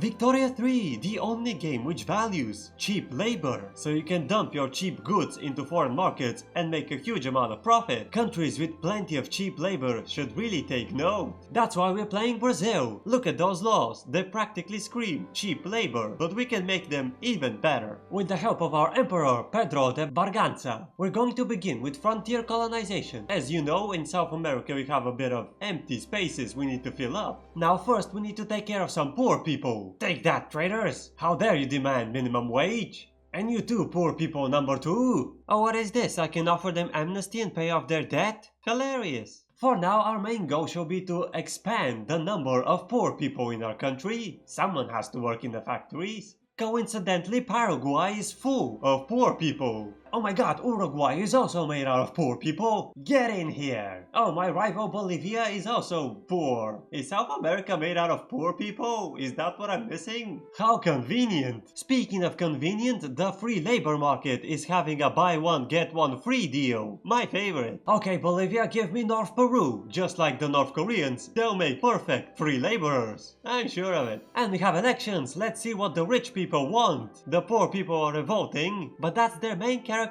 Victoria 3, the only game which values cheap labor, so you can dump your cheap goods into foreign markets and make a huge amount of profit. Countries with plenty of cheap labor should really take note. That's why we're playing Brazil. Look at those laws, they practically scream cheap labor, but we can make them even better. With the help of our Emperor Pedro de Barganza, we're going to begin with frontier colonization. As you know, in South America we have a bit of empty spaces we need to fill up. Now first we need to take care of some poor people. Take that, traitors! How dare you demand minimum wage? And you too, poor people number 2! Oh, what is this? I can offer them amnesty and pay off their debt? Hilarious! For now, our main goal shall be to expand the number of poor people in our country. Someone has to work in the factories. Coincidentally, Paraguay is full of poor people. Oh my god, Uruguay is also made out of poor people. Get in here. Oh, my rival Bolivia is also poor. Is South America made out of poor people? Is that what I'm missing? How convenient. Speaking of convenient, the free labor market is having a buy one get one free deal. My favorite. Okay, Bolivia, give me North Peru. Just like the North Koreans, they'll make perfect free laborers. I'm sure of it. And we have elections. Let's see what the rich people want. The poor people are revolting, but that's their main characteristic.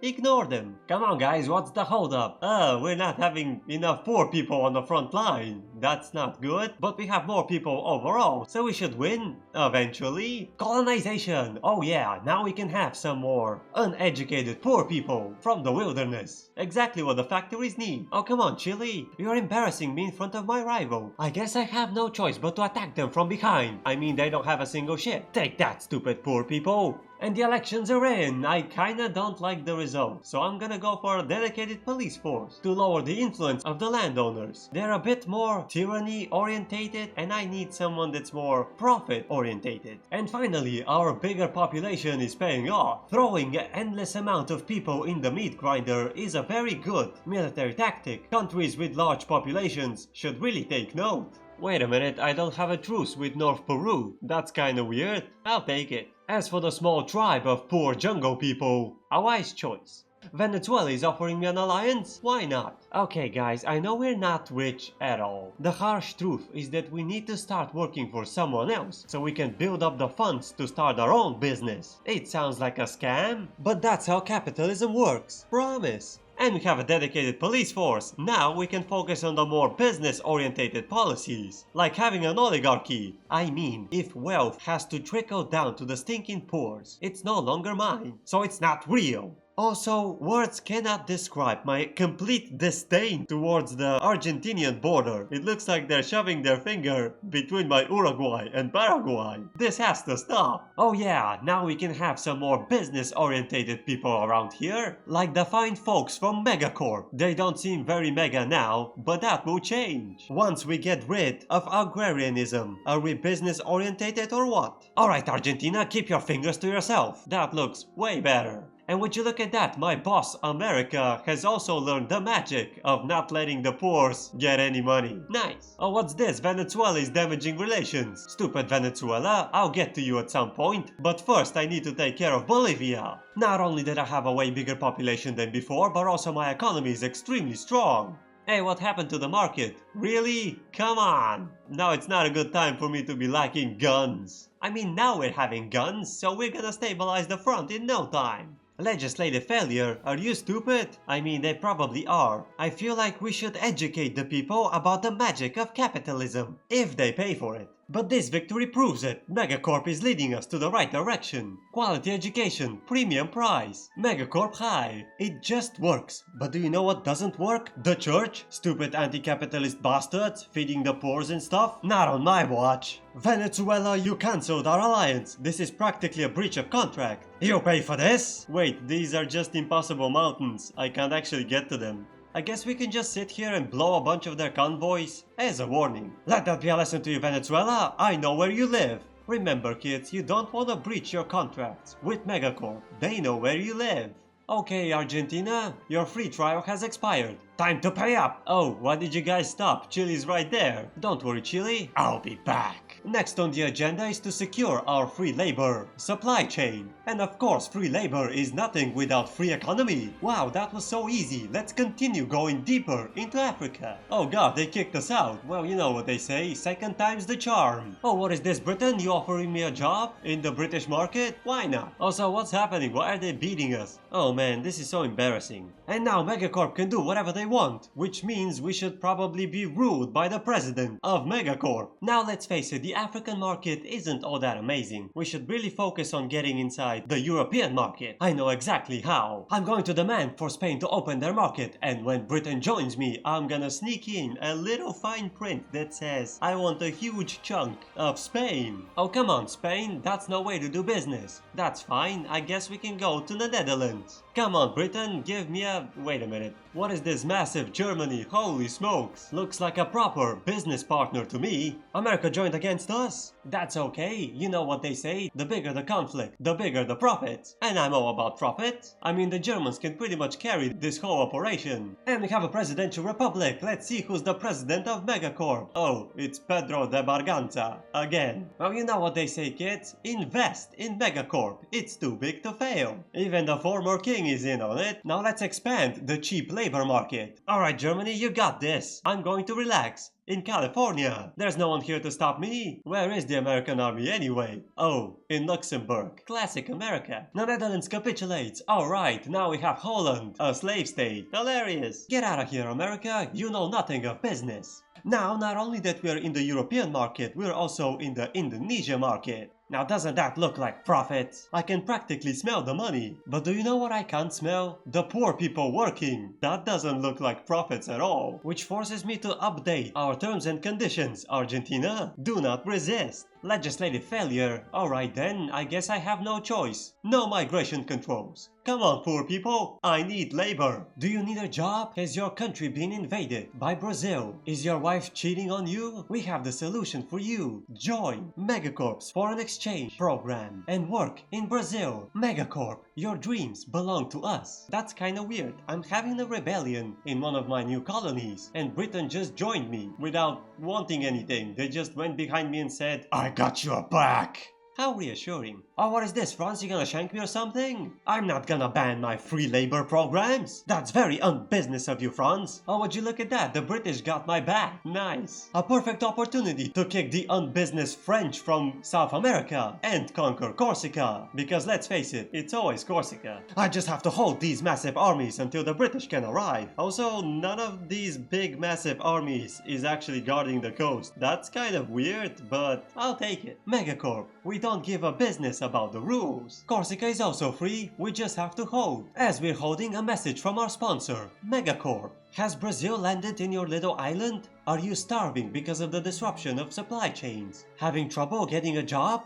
Ignore them. Come on guys, what's the holdup? We're not having enough poor people on the front line. That's not good, but we have more people overall, so we should win, eventually. Colonization! Oh yeah, now we can have some more uneducated poor people from the wilderness. Exactly what the factories need. Oh come on, Chile, you're embarrassing me in front of my rival. I guess I have no choice but to attack them from behind. I mean, they don't have a single ship. Take that, stupid poor people. And the elections are in. I kinda don't like the result, so I'm gonna go for a dedicated police force to lower the influence of the landowners. They're a bit more tyranny orientated, and I need someone that's more profit orientated. And finally, our bigger population is paying off. Throwing an endless amount of people in the meat grinder is a very good military tactic. Countries with large populations should really take note. Wait a minute, I don't have a truce with North Peru. That's kinda weird. I'll take it. As for the small tribe of poor jungle people, a wise choice. Venezuela is offering me an alliance? Why not? Okay guys, I know we're not rich at all. The harsh truth is that we need to start working for someone else, so we can build up the funds to start our own business. It sounds like a scam, but that's how capitalism works. Promise. And we have a dedicated police force. Now we can focus on the more business-orientated policies, like having an oligarchy. I mean, if wealth has to trickle down to the stinking poors, it's no longer mine, so it's not real. Also, words cannot describe my complete disdain towards the Argentinian border. It looks like they're shoving their finger between my Uruguay and Paraguay. This has to stop. Oh yeah, now we can have some more business-orientated people around here, like the fine folks from MegaCorp. They don't seem very mega now, but that will change once we get rid of agrarianism. Are we business-orientated or what? Alright Argentina, keep your fingers to yourself. That looks way better. And would you look at that, my boss America has also learned the magic of not letting the poors get any money. Nice. Oh, what's this? Venezuela is damaging relations. Stupid Venezuela, I'll get to you at some point. But first I need to take care of Bolivia. Not only did I have a way bigger population than before, but also my economy is extremely strong. Hey, what happened to the market? Really? Come on! Now it's not a good time for me to be lacking guns. I mean, now we're having guns, so we're gonna stabilize the front in no time. Legislative failure? Are you stupid? I mean, they probably are. I feel like we should educate the people about the magic of capitalism, if they pay for it. But this victory proves it. MegaCorp is leading us to the right direction. Quality education, premium price, MegaCorp high. It just works. But do you know what doesn't work? The church? Stupid anti-capitalist bastards feeding the poor and stuff? Not on my watch. Venezuela, you cancelled our alliance. This is practically a breach of contract. You pay for this? Wait, these are just impossible mountains. I can't actually get to them. I guess we can just sit here and blow a bunch of their convoys as a warning. Let that be a lesson to you, Venezuela. I know where you live. Remember, kids, you don't want to breach your contracts with MegaCorp. They know where you live. Okay, Argentina, your free trial has expired. Time to pay up. Oh, why did you guys stop? Chile's right there. Don't worry, Chile. I'll be back. Next on the agenda is to secure our free labor supply chain. And of course, free labor is nothing without free economy. Wow, that was so easy. Let's continue going deeper into Africa. Oh god, they kicked us out. Well, you know what they say, second time's the charm. Oh, what is this, Britain? You offering me a job in the British market? Why not? Also, what's happening? Why are they beating us? Oh man, this is so embarrassing. And now MegaCorp can do whatever they want, which means we should probably be ruled by the president of MegaCorp. Now let's face it, the African market isn't all that amazing. We should really focus on getting inside the European market. I know exactly how. I'm going to demand for Spain to open their market, and when Britain joins me, I'm gonna sneak in a little fine print that says I want a huge chunk of Spain. Oh come on, Spain, that's no way to do business. That's fine, I guess we can go to the Netherlands. Come on, Britain, give me a... Wait a minute. What is this massive Germany? Holy smokes. Looks like a proper business partner to me. America joined against us? That's okay. You know what they say, the bigger the conflict, the bigger the profit. And I'm all about profit. I mean, the Germans can pretty much carry this whole operation. And we have a presidential republic. Let's see who's the president of MegaCorp. Oh, it's Pedro de Barganza. Again. Well, you know what they say, kids. Invest in MegaCorp. It's too big to fail. Even the former king is in on it. Now let's expand the cheap labor market. Alright, Germany, you got this. I'm going to relax. In California. There's no one here to stop me. Where is the American army anyway? Oh, in Luxembourg. Classic America. The Netherlands capitulates. Alright, now we have Holland, a slave state. Hilarious. Get out of here, America. You know nothing of business. Now, not only that we're in the European market, we're also in the Indonesia market. Now doesn't that look like profit? I can practically smell the money. But do you know what I can't smell? The poor people working. That doesn't look like profits at all. Which forces me to update our terms and conditions. Argentina, do not resist. Legislative failure. Alright then, I guess I have no choice. No migration controls. Come on, poor people, I need labor. Do you need a job? Has your country been invaded by Brazil? Is your wife cheating on you? We have the solution for you. Join MegaCorp's foreign exchange program and work in Brazil. MegaCorp, your dreams belong to us. That's kinda weird. I'm having a rebellion in one of my new colonies, and Britain just joined me without wanting anything. They just went behind me and said, I got your back. How reassuring. Oh, what is this, France? You gonna shank me or something? I'm not gonna ban my free labor programs. That's very unbusiness of you, France. Oh, would you look at that? The British got my back. Nice. A perfect opportunity to kick the unbusiness French from South America and conquer Corsica. Because let's face it, it's always Corsica. I just have to hold these massive armies until the British can arrive. Also, none of these big massive armies is actually guarding the coast. That's kind of weird, but I'll take it. MegaCorp, we don't give a business about the rules. Corsica is also free, we just have to hold. As we're holding a message from our sponsor, MegaCorp. Has Brazil landed in your little island? Are you starving because of the disruption of supply chains? Having trouble getting a job?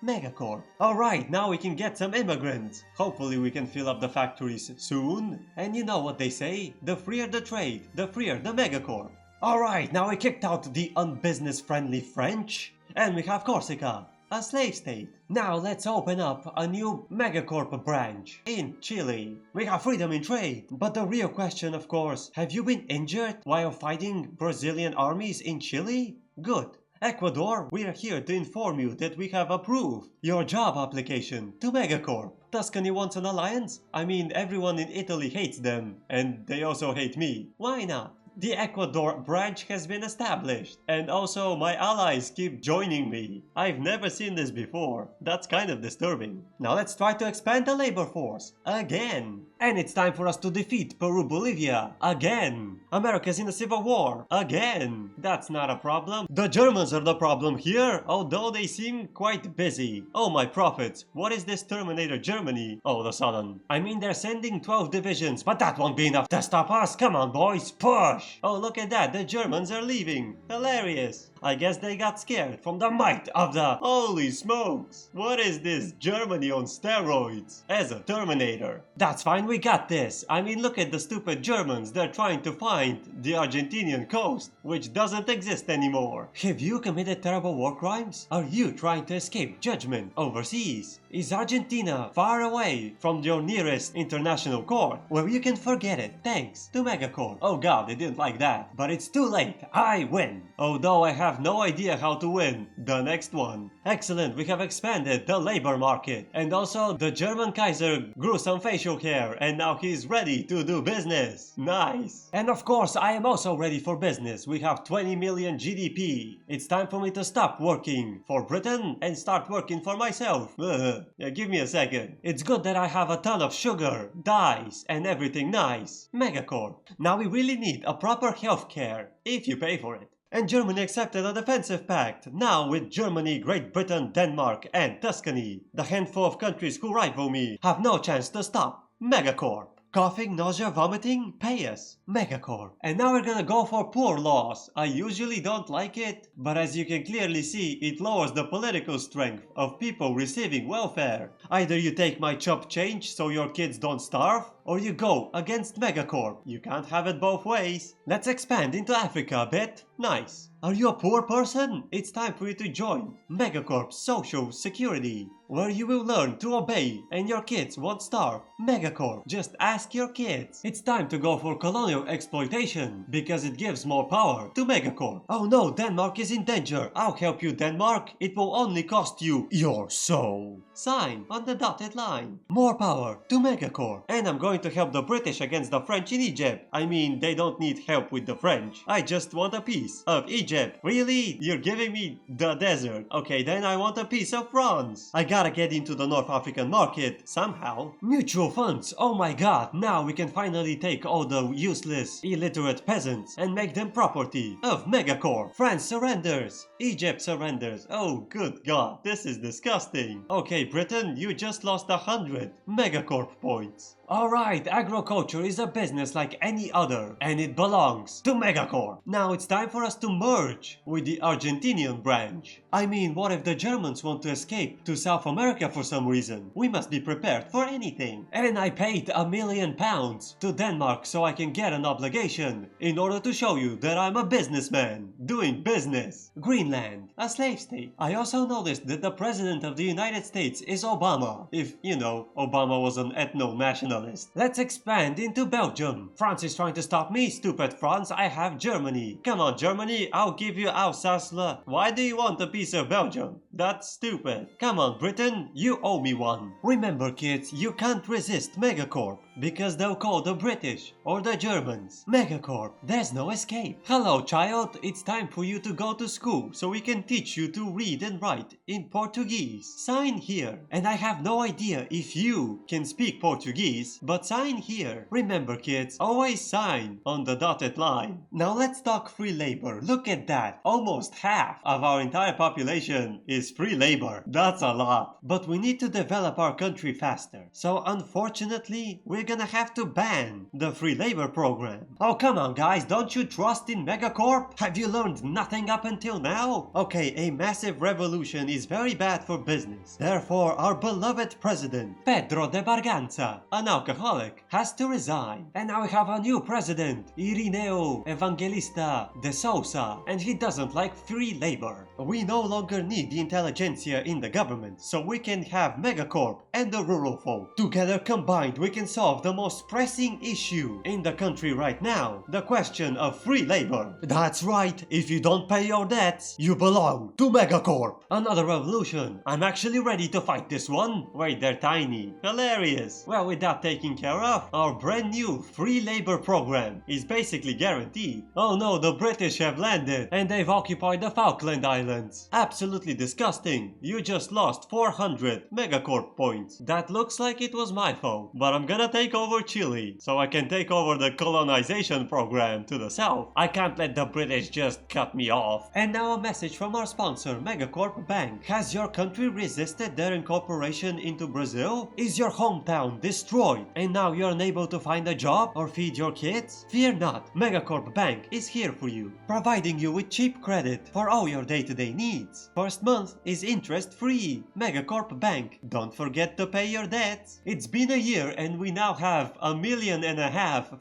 MegaCorp. Alright, now we can get some immigrants. Hopefully we can fill up the factories soon. And you know what they say, the freer the trade, the freer the MegaCorp. Alright, now we kicked out the unbusiness-friendly French. And we have Corsica, a slave state. Now let's open up a new MegaCorp branch in Chile. We have freedom in trade. But the real question, of course, have you been injured while fighting Brazilian armies in Chile? Good. Ecuador, we are here to inform you that we have approved your job application to MegaCorp. Tuscany wants an alliance? I mean, everyone in Italy hates them, and they also hate me. Why not? The Ecuador branch has been established, and also my allies keep joining me. I've never seen this before. That's kind of disturbing. Now let's try to expand the labor force. Again. And it's time for us to defeat Peru-Bolivia. Again. America's in a civil war. Again. That's not a problem. The Germans are the problem here, although they seem quite busy. Oh my prophets, what is this Terminator Germany all of a sudden? I mean, they're sending 12 divisions, but that won't be enough to stop us. Come on boys, push! Oh, look at that, the Germans are leaving. Hilarious. I guess they got scared from the might of the... Holy smokes! What is this Germany on steroids? As a Terminator. That's fine, we got this. I mean, look at the stupid Germans. They're trying to find the Argentinian coast, which doesn't exist anymore. Have you committed terrible war crimes? Are you trying to escape judgment overseas? Is Argentina far away from your nearest international court? Well, you can forget it, thanks to MegaCorp. Oh god, they didn't like that. But it's too late, I win. Although I have have no idea how to win the next one. Excellent, we have expanded the labor market. And also, the German Kaiser grew some facial hair and now he's ready to do business. Nice. And of course, I am also ready for business. We have 20 million GDP. It's time for me to stop working for Britain and start working for myself. Yeah, give me a second. It's good that I have a ton of sugar, dyes, and everything nice. MegaCorp. Now we really need a proper healthcare, if you pay for it. And Germany accepted a defensive pact. Now with Germany, Great Britain, Denmark, and Tuscany, the handful of countries who rival me have no chance to stop. MegaCorp. Coughing, nausea, vomiting? Pay us. MegaCorp. And now we're gonna go for poor laws. I usually don't like it, but as you can clearly see, it lowers the political strength of people receiving welfare. Either you take my chop change so your kids don't starve, or you go against MegaCorp. You can't have it both ways. Let's expand into Africa a bit. Nice. Are you a poor person? It's time for you to join MegaCorp Social Security, where you will learn to obey and your kids won't starve. MegaCorp, just ask your kids. It's time to go for colonial exploitation, because it gives more power to MegaCorp. Oh no, Denmark is in danger. I'll help you, Denmark. It will only cost you your soul. Sign on the dotted line. More power to MegaCorp. And I'm going to help the British against the French in Egypt. I mean, they don't need help with the French. I just want a piece of Egypt. Really? You're giving me the desert. Okay, then I want a piece of France. I gotta get into the North African market somehow. Mutual funds. Oh my god. Now we can finally take all the useless, illiterate peasants and make them property of MegaCorp. France surrenders. Egypt surrenders. Oh, good god. This is disgusting. Okay, Britain, you just lost 100 MegaCorp points. Alright, agriculture is a business like any other, and it belongs to MegaCorp. Now it's time for us to merge with the Argentinian branch. I mean, what if the Germans want to escape to South America for some reason? We must be prepared for anything. And I paid £1 million to Denmark so I can get an obligation in order to show you that I'm a businessman doing business. Greenland, a slave state. I also noticed that the president of the United States is Obama. If, you know, Obama was an ethno-nationalist. Let's expand into Belgium. France is trying to stop me, stupid France. I have Germany. Come on, Germany, I'll give you Alsace. Why do you want a piece of Belgium? That's stupid. Come on, Britain, you owe me one. Remember, kids, you can't resist MegaCorp, because they'll call the British or the Germans. MegaCorp, there's no escape. Hello, child, it's time for you to go to school so we can teach you to read and write in Portuguese. Sign here. And I have no idea if you can speak Portuguese, but sign here. Remember, kids, always sign on the dotted line. Now let's talk free labor. Look at that. Almost half of our entire population is free labor. That's a lot. But we need to develop our country faster. So unfortunately, we're gonna have to ban the free labor program. Oh, come on, guys. Don't you trust in MegaCorp? Have you learned nothing up until now? Okay, a massive revolution is very bad for business. Therefore, our beloved president, Pedro de Barganza, an alcoholic, has to resign. And now we have a new president, Irineu Evangelista de Sousa, and he doesn't like free labor. We no longer need the intelligentsia in the government, so we can have MegaCorp and the rural folk. Together combined, we can solve the most pressing issue in the country right now, the question of free labor. That's right, if you don't pay your debts, you belong to MegaCorp. Another revolution. I'm actually ready to fight this one. Wait, they're tiny. Hilarious. Well, with that taken care of, our brand new free labor program is basically guaranteed. Oh no, the British have landed and they've occupied the Falkland Islands. Absolutely disgusting. You just lost 400 MegaCorp points. That looks like it was my fault, but I'm gonna take over Chile so I can take over the colonization program to the south. I can't let the British just cut me off. And now a message from our sponsor, MegaCorp Bank. Has your country resisted their incorporation into Brazil? Is your hometown destroyed and now you're unable to find a job or feed your kids? Fear not, MegaCorp Bank is here for you, providing you with cheap credit for all your day-to-day needs. First month is interest-free. MegaCorp Bank, don't forget to pay your debts. It's been a year and we now have 1.5 million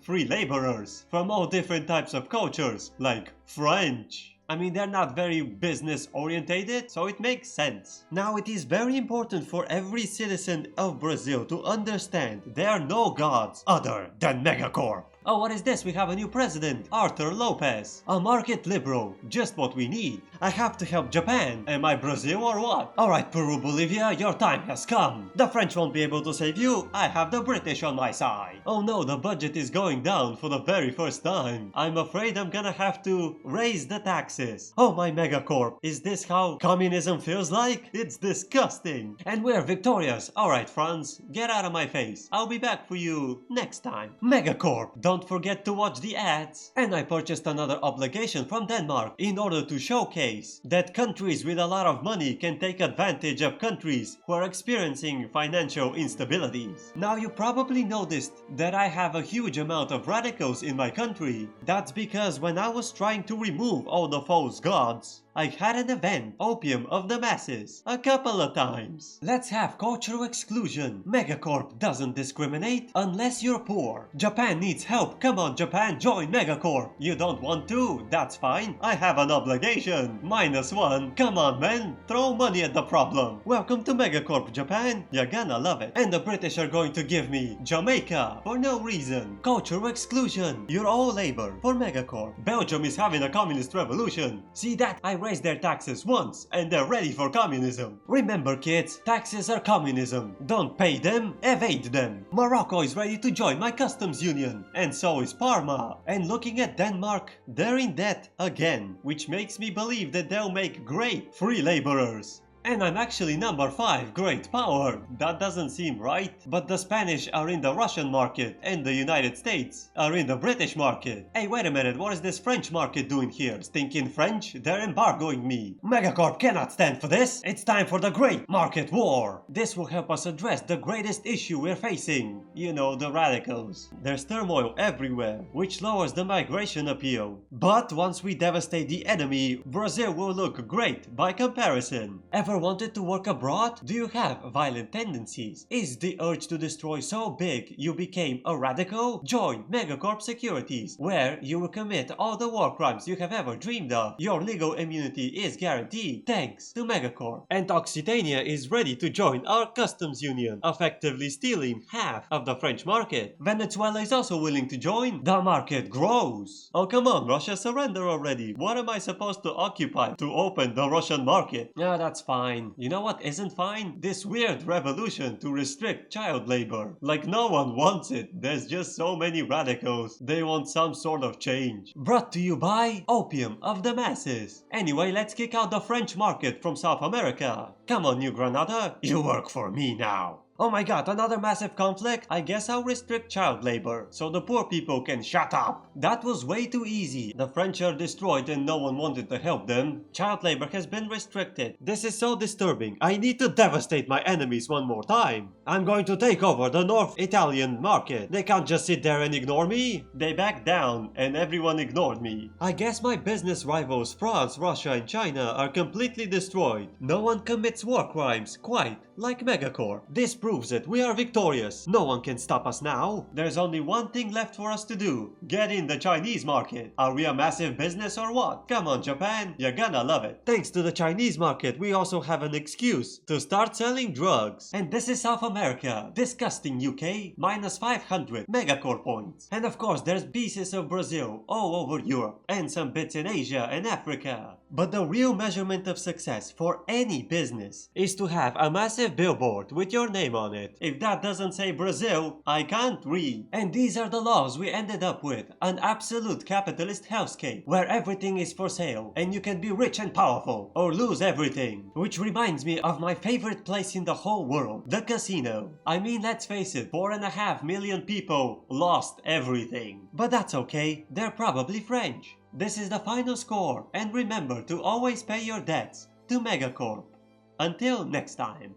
free laborers from all different types of cultures, like French. I mean, they're not very business orientated, so it makes sense. Now, it is very important for every citizen of Brazil to understand there are no gods other than MegaCorp. Oh, what is this? We have a new president, Arthur Lopez. A market liberal, just what we need. I have to help Japan. Am I Brazil or what? Alright, Peru, Bolivia, your time has come. The French won't be able to save you. I have the British on my side. Oh no, the budget is going down for the very first time. I'm afraid I'm gonna have to raise the taxes. Oh my MegaCorp, is this how communism feels like? It's disgusting. And we're victorious. Alright, France, get out of my face. I'll be back for you next time. MegaCorp, don't forget to watch the ads. And I purchased another obligation from Denmark in order to showcase that countries with a lot of money can take advantage of countries who are experiencing financial instabilities. Now you probably noticed that I have a huge amount of radicals in my country. That's because when I was trying to remove all the false gods, I had an event, Opium of the Masses, a couple of times. Let's have cultural exclusion. MegaCorp doesn't discriminate unless you're poor. Japan needs help. Come on, Japan, join MegaCorp. You don't want to? That's fine. I have an obligation. -1. Come on, man. Throw money at the problem. Welcome to MegaCorp, Japan. You're gonna love it. And the British are going to give me Jamaica for no reason. Cultural exclusion. You're all labor for MegaCorp. Belgium is having a communist revolution. See that? I raised their taxes once and they're ready for communism. Remember kids, taxes are communism. Don't pay them, evade them. Morocco is ready to join my customs union, and so is Parma. And looking at Denmark, they're in debt again, which makes me believe that they'll make great free laborers. And I'm actually number 5 great power. That doesn't seem right. But the Spanish are in the Russian market and the United States are in the British market. Hey, wait a minute, what is this French market doing here? Stinking French? They're embargoing me. MegaCorp cannot stand for this. It's time for the Great Market War. This will help us address the greatest issue we're facing. You know, the radicals. There's turmoil everywhere, which lowers the migration appeal. But once we devastate the enemy, Brazil will look great by comparison. Ever wanted to work abroad? Do you have violent tendencies? Is the urge to destroy so big you became a radical? Join MegaCorp Securities, where you will commit all the war crimes you have ever dreamed of. Your legal immunity is guaranteed thanks to MegaCorp. And Occitania is ready to join our customs union, effectively stealing half of the French market. Venezuela is also willing to join. The market grows. Oh come on, Russia, surrender already. What am I supposed to occupy to open the Russian market? Yeah, that's fine. You know what isn't fine? This weird revolution to restrict child labor. Like no one wants it. There's just so many radicals. They want some sort of change. Brought to you by Opium of the Masses. Anyway, let's kick out the French market from South America. Come on, New Granada. You work for me now. Oh my god, another massive conflict? I guess I'll restrict child labor, so the poor people can shut up. That was way too easy. The French are destroyed and no one wanted to help them. Child labor has been restricted. This is so disturbing. I need to devastate my enemies one more time. I'm going to take over the North Italian market. They can't just sit there and ignore me. They backed down and everyone ignored me. I guess my business rivals France, Russia and China are completely destroyed. No one commits war crimes quite like MegaCorp. This proves it. We are victorious. No one can stop us now. There's only one thing left for us to do. Get in the Chinese market. Are we a massive business or what? Come on, Japan. You're gonna love it. Thanks to the Chinese market, we also have an excuse to start selling drugs. And this is South America. Disgusting UK. -500 MegaCorp points. And of course, there's pieces of Brazil all over Europe. And some bits in Asia and Africa. But the real measurement of success for any business is to have a massive billboard with your name on it. If that doesn't say Brazil, I can't read. And these are the laws we ended up with. An absolute capitalist hellscape where everything is for sale and you can be rich and powerful or lose everything. Which reminds me of my favorite place in the whole world, the casino. I mean, let's face it, 4.5 million people lost everything. But that's okay, they're probably French. This is the final score, and remember to always pay your debts to MegaCorp. Until next time.